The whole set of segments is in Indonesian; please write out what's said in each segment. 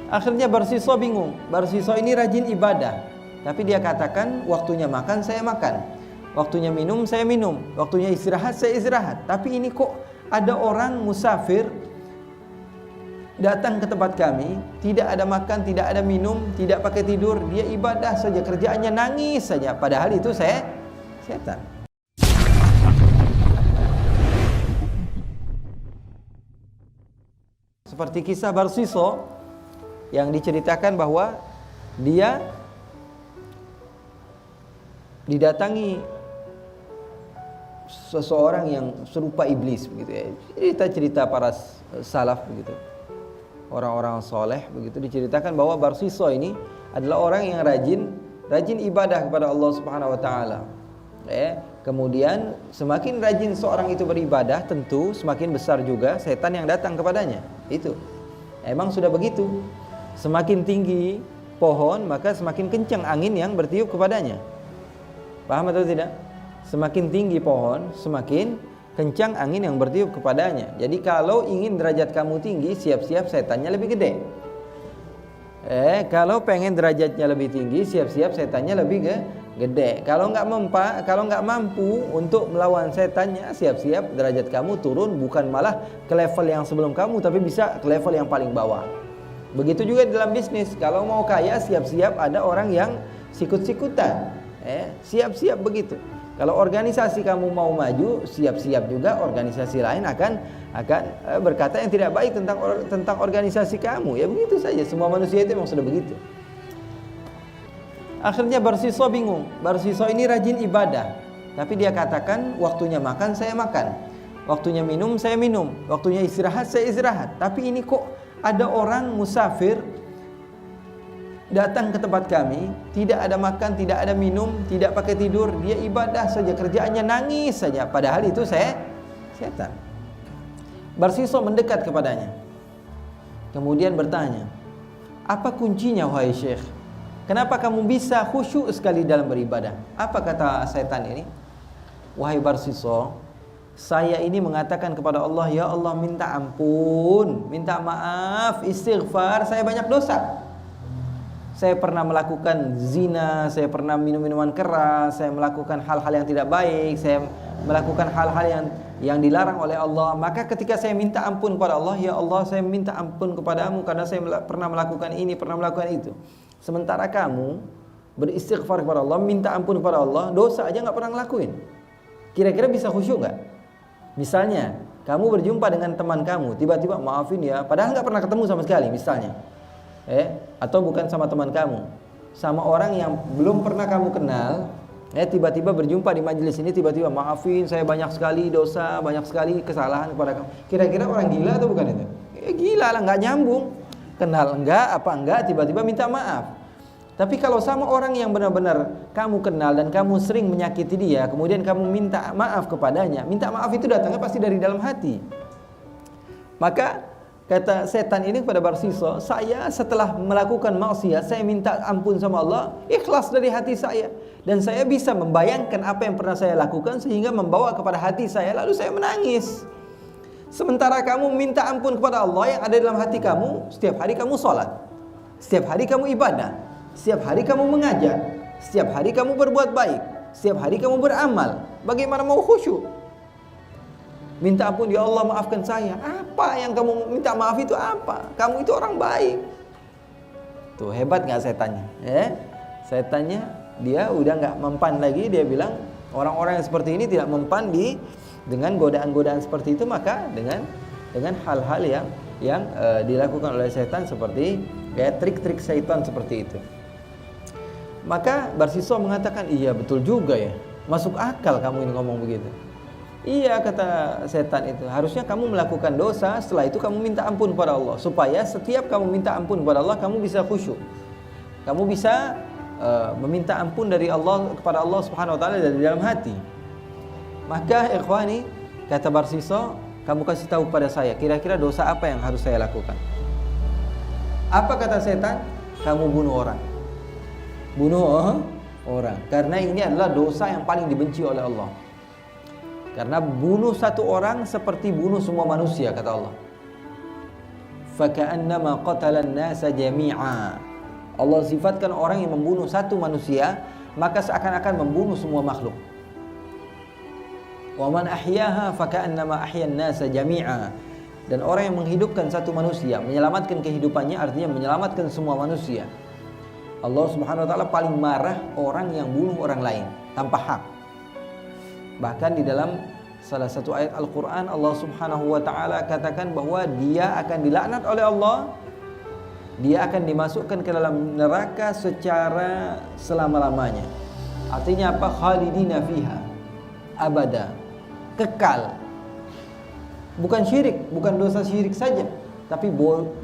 Akhirnya Barsiso bingung. Barsiso ini rajin ibadah, tapi dia katakan waktunya makan saya makan, waktunya minum saya minum, waktunya istirahat saya istirahat. Tapi ini kok ada orang musafir datang ke tempat kami, tidak ada makan, tidak ada minum, tidak pakai tidur, dia ibadah saja, kerjaannya nangis saja, padahal itu setan. Seperti kisah Barsiso yang diceritakan bahwa dia didatangi seseorang yang serupa iblis begitu ya. Cerita-cerita para salaf begitu. Orang-orang soleh begitu diceritakan bahwa Barsiso ini adalah orang yang rajin ibadah kepada Allah Subhanahu wa taala. Kemudian semakin rajin seorang itu beribadah, tentu semakin besar juga setan yang datang kepadanya. Itu. Emang sudah begitu. Semakin tinggi pohon, maka semakin kencang angin yang bertiup kepadanya. Paham atau tidak? Semakin tinggi pohon, semakin kencang angin yang bertiup kepadanya. Jadi kalau ingin derajat kamu tinggi, siap-siap setannya lebih gede. Kalau pengen derajatnya lebih tinggi, siap-siap setannya lebih gede. Kalau nggak mampu untuk melawan setannya, siap-siap derajat kamu turun, bukan malah ke level yang sebelum kamu, tapi bisa ke level yang paling bawah. Begitu juga dalam bisnis. Kalau mau kaya, siap-siap ada orang yang sikut-sikutan. Siap-siap begitu. Kalau organisasi kamu mau maju, siap-siap juga organisasi lain akan berkata yang tidak baik tentang organisasi kamu. Ya begitu saja. Semua manusia itu memang sudah begitu. Akhirnya Barsiso bingung. Barsiso ini rajin ibadah, tapi dia katakan waktunya makan saya makan, waktunya minum saya minum, waktunya istirahat saya istirahat. Tapi ini kok ada orang musafir datang ke tempat kami, tidak ada makan, tidak ada minum, tidak pakai tidur, dia ibadah saja, kerjaannya nangis saja, padahal itu setan. Barsiso mendekat kepadanya, kemudian bertanya, apa kuncinya wahai Syekh? Kenapa kamu bisa khusyuk sekali dalam beribadah? Apa kata setan ini? Wahai Barsiso, saya ini mengatakan kepada Allah, ya Allah, minta ampun, minta maaf, istighfar, saya banyak dosa. Saya pernah melakukan zina, saya pernah minum minuman keras, saya melakukan hal-hal yang tidak baik, saya melakukan hal-hal yang dilarang oleh Allah. Maka ketika saya minta ampun kepada Allah, ya Allah, saya minta ampun kepadamu karena saya pernah melakukan ini, pernah melakukan itu. Sementara kamu beristighfar kepada Allah, minta ampun kepada Allah, dosa aja nggak pernah ngelakuin. Kira-kira bisa khusyuk nggak? Misalnya, kamu berjumpa dengan teman kamu, tiba-tiba maafin ya, padahal nggak pernah ketemu sama sekali, misalnya. Atau bukan sama teman kamu, sama orang yang belum pernah kamu kenal, tiba-tiba berjumpa di majelis ini, tiba-tiba maafin, saya banyak sekali dosa, banyak sekali kesalahan kepada kamu. Kira-kira orang gila atau bukan itu? Gila lah, nggak nyambung. Kenal enggak, apa enggak, tiba-tiba minta maaf. Tapi kalau sama orang yang benar-benar kamu kenal dan kamu sering menyakiti dia, kemudian kamu minta maaf kepadanya, minta maaf itu datangnya pasti dari dalam hati. Maka kata setan ini kepada Barsiso, saya setelah melakukan maksiat, saya minta ampun sama Allah, ikhlas dari hati saya, dan saya bisa membayangkan apa yang pernah saya lakukan sehingga membawa kepada hati saya, lalu saya menangis. Sementara kamu minta ampun kepada Allah yang ada dalam hati kamu, setiap hari kamu sholat, setiap hari kamu ibadah, setiap hari kamu mengajar, setiap hari kamu berbuat baik, setiap hari kamu beramal. Bagaimana mau khusyuk? Minta ampun, ya Allah maafkan saya. Apa yang kamu minta maaf itu apa? Kamu itu orang baik. Tuh hebat gak setannya? Setannya dia udah gak mempan lagi. Dia bilang orang-orang yang seperti ini tidak mempan dengan godaan-godaan seperti itu. Maka dengan hal-hal yang dilakukan oleh setan, seperti trik-trik setan seperti itu. Maka Barsiso mengatakan, iya betul juga ya, masuk akal kamu ini ngomong begitu. Iya, kata setan itu, harusnya kamu melakukan dosa, setelah itu kamu minta ampun kepada Allah, supaya setiap kamu minta ampun kepada Allah, kamu bisa khusyuk, kamu bisa meminta ampun dari Allah kepada Allah Subhanahu wa taala dari dalam hati. Maka ikhwani, kata Barsiso, kamu kasih tahu kepada saya, kira-kira dosa apa yang harus saya lakukan? Apa kata setan? Kamu bunuh orang. Bunuh orang. Karena ini adalah dosa yang paling dibenci oleh Allah. Karena bunuh satu orang seperti bunuh semua manusia, kata Allah. faka'annama qatalan nasa jami'a. Allah sifatkan orang yang membunuh satu manusia, maka seakan-akan membunuh semua makhluk. Wa man ahyaha faka'annama ahyan nasa jami'a. Dan orang yang menghidupkan satu manusia, menyelamatkan kehidupannya, artinya menyelamatkan semua manusia. Allah Subhanahu wa taala paling marah orang yang bunuh orang lain tanpa hak. Bahkan di dalam salah satu ayat Al-Quran, Allah Subhanahu wa ta'ala katakan bahwa dia akan dilaknat oleh Allah, dia akan dimasukkan ke dalam neraka secara selama-lamanya. Artinya apa? Khalidina fiha abada, kekal. Bukan syirik, bukan dosa syirik saja, tapi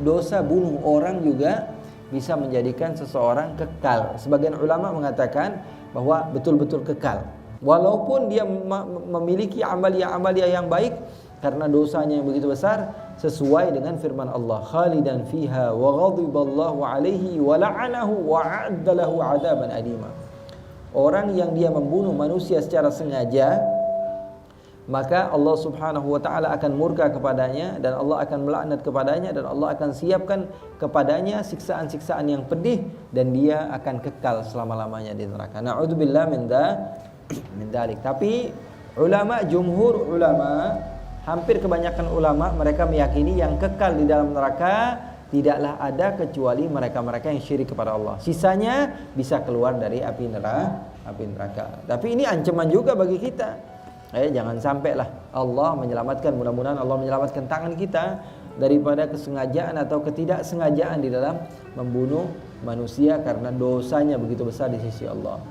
dosa bunuh orang juga bisa menjadikan seseorang kekal. Sebagian ulama mengatakan bahwa betul-betul kekal, walaupun dia memiliki amalia-amalia yang baik, karena dosanya yang begitu besar, sesuai dengan firman Allah, khalidan fiha wa ghadiballahu alaihi wa la'anahu wa a'adda lahu 'adaban alima. Orang yang dia membunuh manusia secara sengaja, maka Allah Subhanahu wa taala akan murka kepadanya, dan Allah akan melaknat kepadanya, dan Allah akan siapkan kepadanya siksaan-siksaan yang pedih, dan dia akan kekal selama-lamanya di neraka. Na'udzubillah min dalik. Tapi ulama, jumhur ulama, hampir kebanyakan ulama, mereka meyakini yang kekal di dalam neraka tidaklah ada kecuali mereka-mereka yang syirik kepada Allah. Sisanya bisa keluar dari api neraka. Tapi ini ancaman juga bagi kita. Jangan sampailah Allah menyelamatkan, mudah-mudahan Allah menyelamatkan tangan kita daripada kesengajaan atau ketidaksengajaan di dalam membunuh manusia, karena dosanya begitu besar di sisi Allah.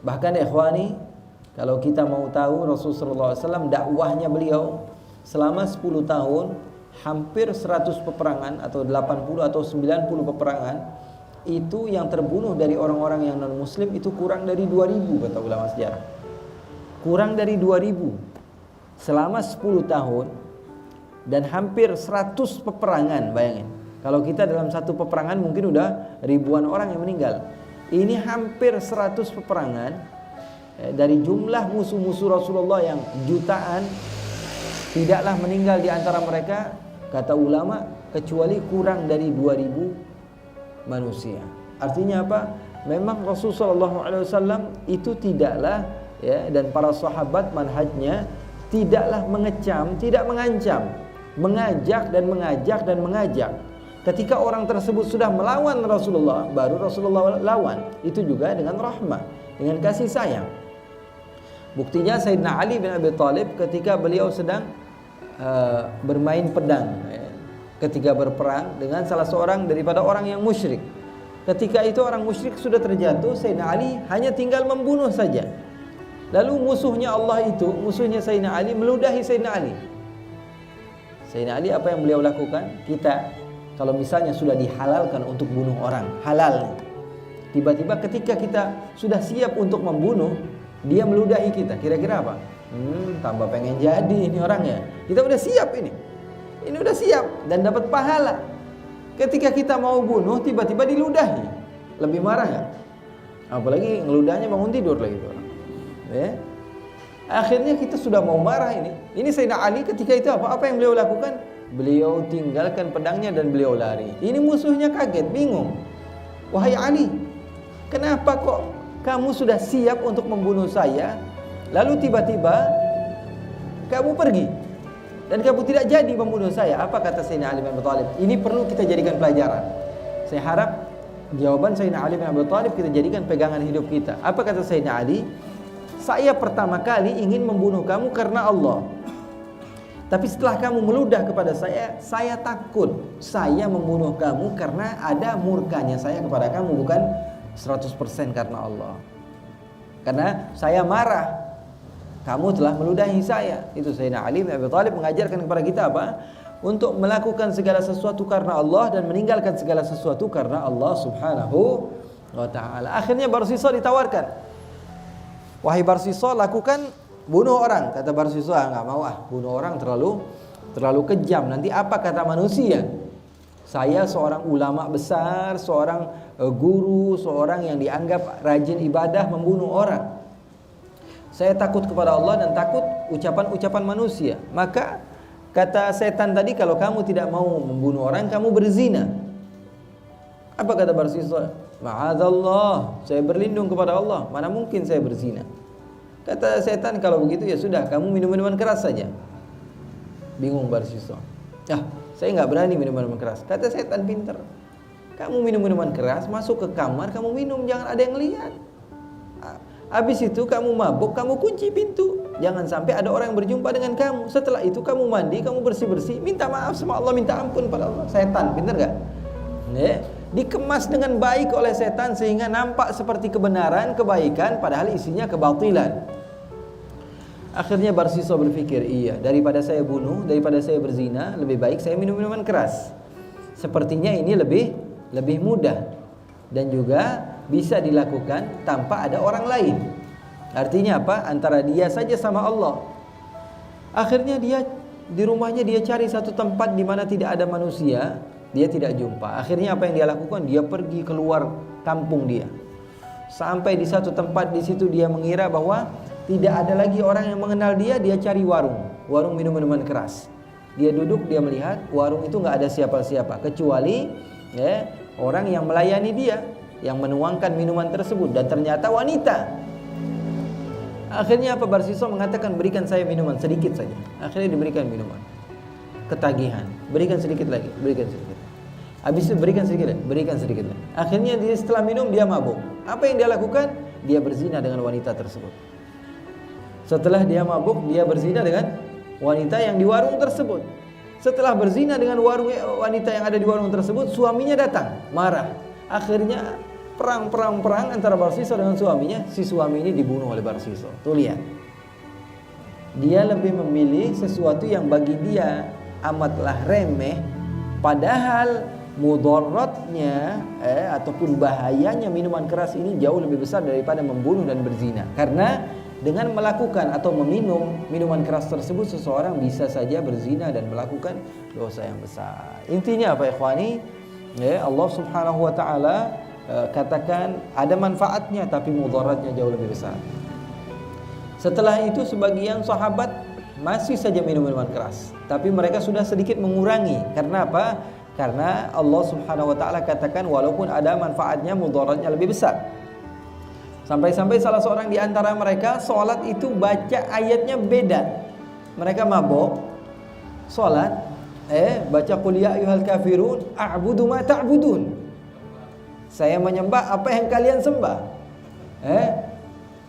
Bahkan ikhwani, kalau kita mau tahu, Rasulullah SAW dakwahnya beliau selama 10 tahun, hampir 100 peperangan atau 80 atau 90 peperangan, itu yang terbunuh dari orang-orang yang non muslim itu kurang dari 2000, kata ulama sejarah. Kurang dari 2000 selama 10 tahun, dan hampir 100 peperangan. Bayangin, kalau kita dalam satu peperangan mungkin udah ribuan orang yang meninggal. Ini hampir 100 peperangan, dari jumlah musuh-musuh Rasulullah yang jutaan, tidaklah meninggal di antara mereka, kata ulama, kecuali kurang dari 2000 manusia. Artinya apa? Memang Rasulullah SAW itu tidaklah, dan para sahabat manhajnya tidaklah mengecam, tidak mengancam, mengajak dan mengajak dan mengajak. Ketika orang tersebut sudah melawan Rasulullah, baru Rasulullah lawan. Itu juga dengan rahmah, dengan kasih sayang. Buktinya Sayyidina Ali bin Abi Thalib ketika beliau sedang bermain pedang, ketika berperang dengan salah seorang daripada orang yang musyrik. Ketika itu orang musyrik sudah terjatuh, Sayyidina Ali hanya tinggal membunuh saja. Lalu musuhnya Allah itu, musuhnya Sayyidina Ali, meludahi Sayyidina Ali. Sayyidina Ali apa yang beliau lakukan? Kita kalau misalnya sudah dihalalkan untuk bunuh orang, halal, tiba-tiba ketika kita sudah siap untuk membunuh, dia meludahi kita, kira-kira apa? Tambah pengen jadi ini orangnya. Kita udah siap ini udah siap dan dapat pahala. Ketika kita mau bunuh, tiba-tiba diludahi, lebih marah ya? Apalagi ngeludahnya bangun tidur lagi itu orang. Akhirnya kita sudah mau marah ini. Ini Sayyidina Ali ketika itu apa yang beliau lakukan? Beliau tinggalkan pedangnya dan beliau lari. Ini musuhnya kaget, bingung. Wahai Ali, kenapa kok kamu sudah siap untuk membunuh saya, lalu tiba-tiba kamu pergi dan kamu tidak jadi membunuh saya? Apa kata Sayyidina Ali bin Abi Thalib? Ini perlu kita jadikan pelajaran. Saya harap jawaban Sayyidina Ali bin Abi Thalib kita jadikan pegangan hidup kita. Apa kata Sayyidina Ali? Saya pertama kali ingin membunuh kamu karena Allah. Tapi setelah kamu meludah kepada saya takut saya membunuh kamu karena ada murkanya saya kepada kamu, bukan 100% karena Allah. Karena saya marah, kamu telah meludahi saya. Itu Sayyidina Ali bin Abi Thalib mengajarkan kepada kita apa? Untuk melakukan segala sesuatu karena Allah dan meninggalkan segala sesuatu karena Allah Subhanahu wa ta'ala. Akhirnya Barsisa ditawarkan, wahai Barsisa, lakukan bunuh orang. Kata Barsisa, enggak mau bunuh orang terlalu kejam. Nanti apa kata manusia? Saya seorang ulama besar, seorang guru, seorang yang dianggap rajin ibadah, membunuh orang. Saya takut kepada Allah dan takut ucapan-ucapan manusia. Maka Kata setan tadi, kalau kamu tidak mau membunuh orang, kamu berzina. Apa kata Barsisa? Ma'adzallah, saya berlindung kepada Allah, mana mungkin saya berzina. Kata setan, kalau begitu ya sudah, kamu minum minuman keras saja. Bingung Barsisa. Saya nggak berani minum minuman keras. Kata setan pinter. Kamu minum minuman keras, masuk ke kamar, kamu minum, jangan ada yang lihat. Habis itu kamu mabuk, kamu kunci pintu. Jangan sampai ada orang yang berjumpa dengan kamu. Setelah itu kamu mandi, kamu bersih-bersih, minta maaf sama Allah, minta ampun pada Allah. Setan, pinter gak? Dikemas dengan baik oleh setan sehingga nampak seperti kebenaran, kebaikan, padahal isinya kebatilan. Akhirnya Barsisa berpikir, iya, daripada saya bunuh, daripada saya berzina, lebih baik saya minum minuman keras. Sepertinya ini lebih mudah dan juga bisa dilakukan tanpa ada orang lain. Artinya apa? Antara dia saja sama Allah. Akhirnya dia di rumahnya dia cari satu tempat di mana tidak ada manusia, dia tidak jumpa. Akhirnya apa yang dia lakukan? Dia pergi keluar kampung dia. Sampai di satu tempat di situ dia mengira bahwa tidak ada lagi orang yang mengenal dia, dia cari warung minum-minuman keras. Dia duduk, dia melihat warung itu nggak ada siapa-siapa kecuali orang yang melayani dia, yang menuangkan minuman tersebut, dan ternyata wanita. Akhirnya apa? Barsisa mengatakan, berikan saya minuman sedikit saja. Akhirnya diberikan minuman. Ketagihan, berikan sedikit lagi, berikan sedikit. Habis itu berikan sedikit lagi, berikan sedikit lagi. Akhirnya dia setelah minum dia mabuk. Apa yang dia lakukan? Dia berzina dengan wanita tersebut. Setelah dia mabuk, dia berzina dengan wanita yang di warung tersebut. Setelah berzina dengan wanita yang ada di warung tersebut, suaminya datang, marah. Akhirnya perang antara Barsisa dengan suaminya. Si suami ini dibunuh oleh Barsisa. Tuh lihat, dia lebih memilih sesuatu yang bagi dia amatlah remeh, padahal mudaratnya ataupun bahayanya minuman keras ini jauh lebih besar daripada membunuh dan berzina. Karena dengan melakukan atau meminum minuman keras tersebut, seseorang bisa saja berzina dan melakukan dosa yang besar. Intinya apa, ikhwani? Allah Subhanahu wa taala katakan ada manfaatnya tapi mudaratnya jauh lebih besar. Setelah itu sebagian sahabat masih saja minum minuman keras, tapi mereka sudah sedikit mengurangi. Karena apa? Karena Allah Subhanahu wa taala katakan walaupun ada manfaatnya, mudaratnya lebih besar. Sampai-sampai salah seorang di antara mereka sholat itu baca ayatnya beda. Mereka mabok sholat, baca qul ya ayyuhal kafirun a'budu ma ta'budun. Saya menyembah apa yang kalian sembah.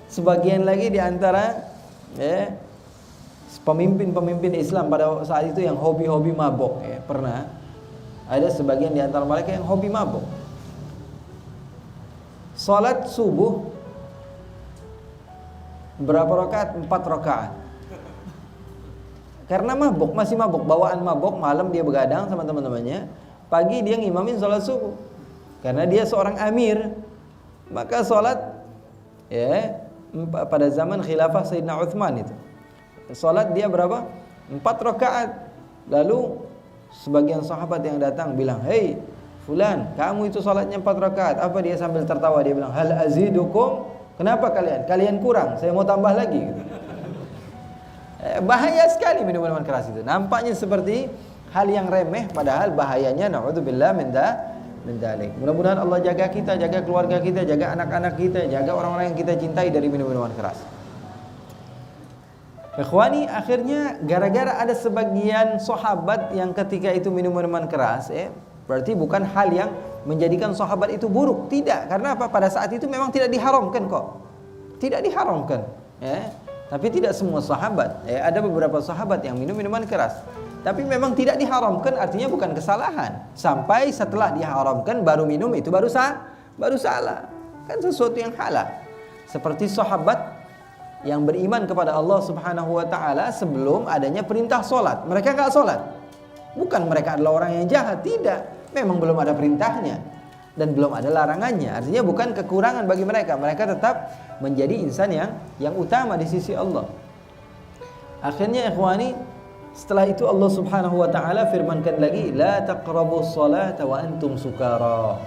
Sebagian lagi di antara pemimpin-pemimpin Islam pada saat itu yang hobi-hobi mabok, pernah ada sebagian di antara mereka yang hobi mabok. Salat subuh berapa rakaat? 4 rakaat. Karena mabuk, masih mabuk, bawaan mabuk, malam dia begadang sama teman-temannya, pagi dia ngimamin sholat subuh. Karena dia seorang amir, maka sholat pada zaman khilafah Sayyidina Uthman itu, sholat dia berapa? 4 rakaat. Lalu sebagian sahabat yang datang bilang, hei fulan, kamu itu sholatnya 4 rakaat. Apa? Dia sambil tertawa, dia bilang, hal azidukum, kenapa kalian kurang, saya mau tambah lagi gitu. Bahaya sekali minuman keras itu. Nampaknya seperti hal yang remeh, padahal bahayanya na'udzubillah min dzalik. Mudah-mudahan Allah jaga kita, jaga keluarga kita, jaga anak-anak kita, jaga orang-orang yang kita cintai dari minuman keras. Ikhwani, akhirnya gara-gara ada sebagian sahabat yang ketika itu minum minuman keras, berarti bukan hal yang menjadikan sahabat itu buruk. Tidak, karena apa? Pada saat itu memang tidak diharamkan kok. Tidak diharamkan, tapi tidak semua sahabat. Ada beberapa sahabat yang minum minuman keras, tapi memang tidak diharamkan, artinya bukan kesalahan. Sampai setelah diharamkan baru minum, itu baru salah. Kan sesuatu yang halal. Seperti sahabat yang beriman kepada Allah Subhanahu wa taala sebelum adanya perintah salat. Mereka enggak salat. Bukan mereka adalah orang yang jahat, tidak. Memang belum ada perintahnya dan belum ada larangannya. Artinya bukan kekurangan bagi mereka. Mereka tetap menjadi insan yang utama di sisi Allah. Akhirnya ikhwani, setelah itu Allah Subhanahu wa taala firmankan lagi, la taqrabus salata wa antum sukara.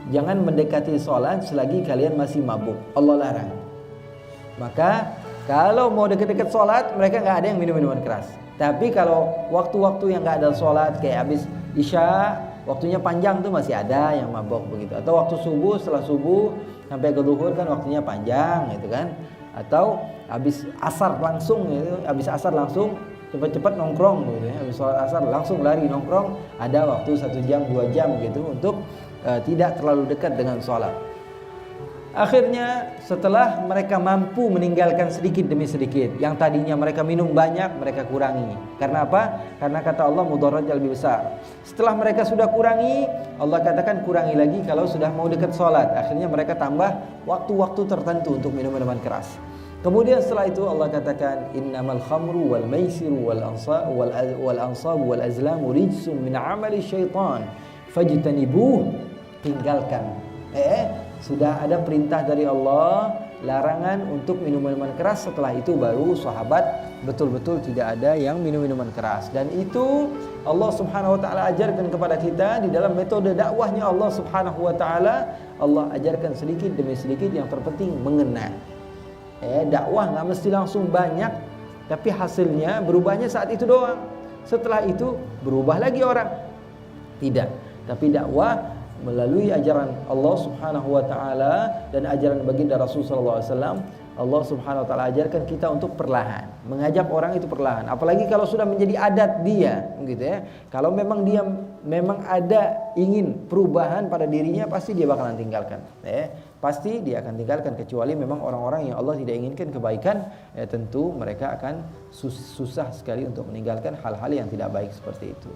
Jangan mendekati salat selagi kalian masih mabuk. Allah larang. Maka kalau mau dekat-dekat salat, mereka enggak ada yang minum minuman keras. Tapi kalau waktu-waktu yang nggak ada sholat, kayak habis isya, waktunya panjang tuh masih ada yang mabok begitu. Atau waktu subuh, setelah subuh sampai ke zuhur kan waktunya panjang gitu kan. Atau habis asar langsung gitu, habis asar langsung cepat-cepat nongkrong gitu ya. Habis sholat asar langsung lari nongkrong, ada waktu 1 jam 2 jam gitu untuk tidak terlalu dekat dengan sholat. Akhirnya setelah mereka mampu meninggalkan sedikit demi sedikit, yang tadinya mereka minum banyak, mereka kurangi. Karena apa? Karena kata Allah mudaratnya lebih besar. Setelah mereka sudah kurangi, Allah katakan kurangi lagi kalau sudah mau dekat sholat. Akhirnya mereka tambah waktu-waktu tertentu untuk minum minuman keras. Kemudian setelah itu Allah katakan innamal khamru wal maisiru wal ansabu wal azlamu rijsum min amali syaitan fajtanibuh, tinggalkan. Sudah ada perintah dari Allah, larangan untuk minum-minuman keras. Setelah itu baru sahabat betul-betul tidak ada yang minum minuman keras. Dan itu Allah Subhanahu wa taala ajarkan kepada kita di dalam metode dakwahnya Allah Subhanahu wa taala. Allah ajarkan sedikit demi sedikit, yang terpenting mengena. Dakwah nggak mesti langsung banyak, tapi hasilnya berubahnya saat itu doang. Setelah itu berubah lagi orang. Tidak, tapi dakwah melalui ajaran Allah Subhanahu wa taala dan ajaran baginda Rasul sallallahu alaihi wasallam, Allah Subhanahu wa taala ajarkan kita untuk perlahan, mengajak orang itu perlahan. Apalagi kalau sudah menjadi adat dia, gitu ya. Kalau memang dia memang ada ingin perubahan pada dirinya, pasti dia bakalan tinggalkan. Pasti dia akan tinggalkan, kecuali memang orang-orang yang Allah tidak inginkan kebaikan, tentu mereka akan susah sekali untuk meninggalkan hal-hal yang tidak baik seperti itu.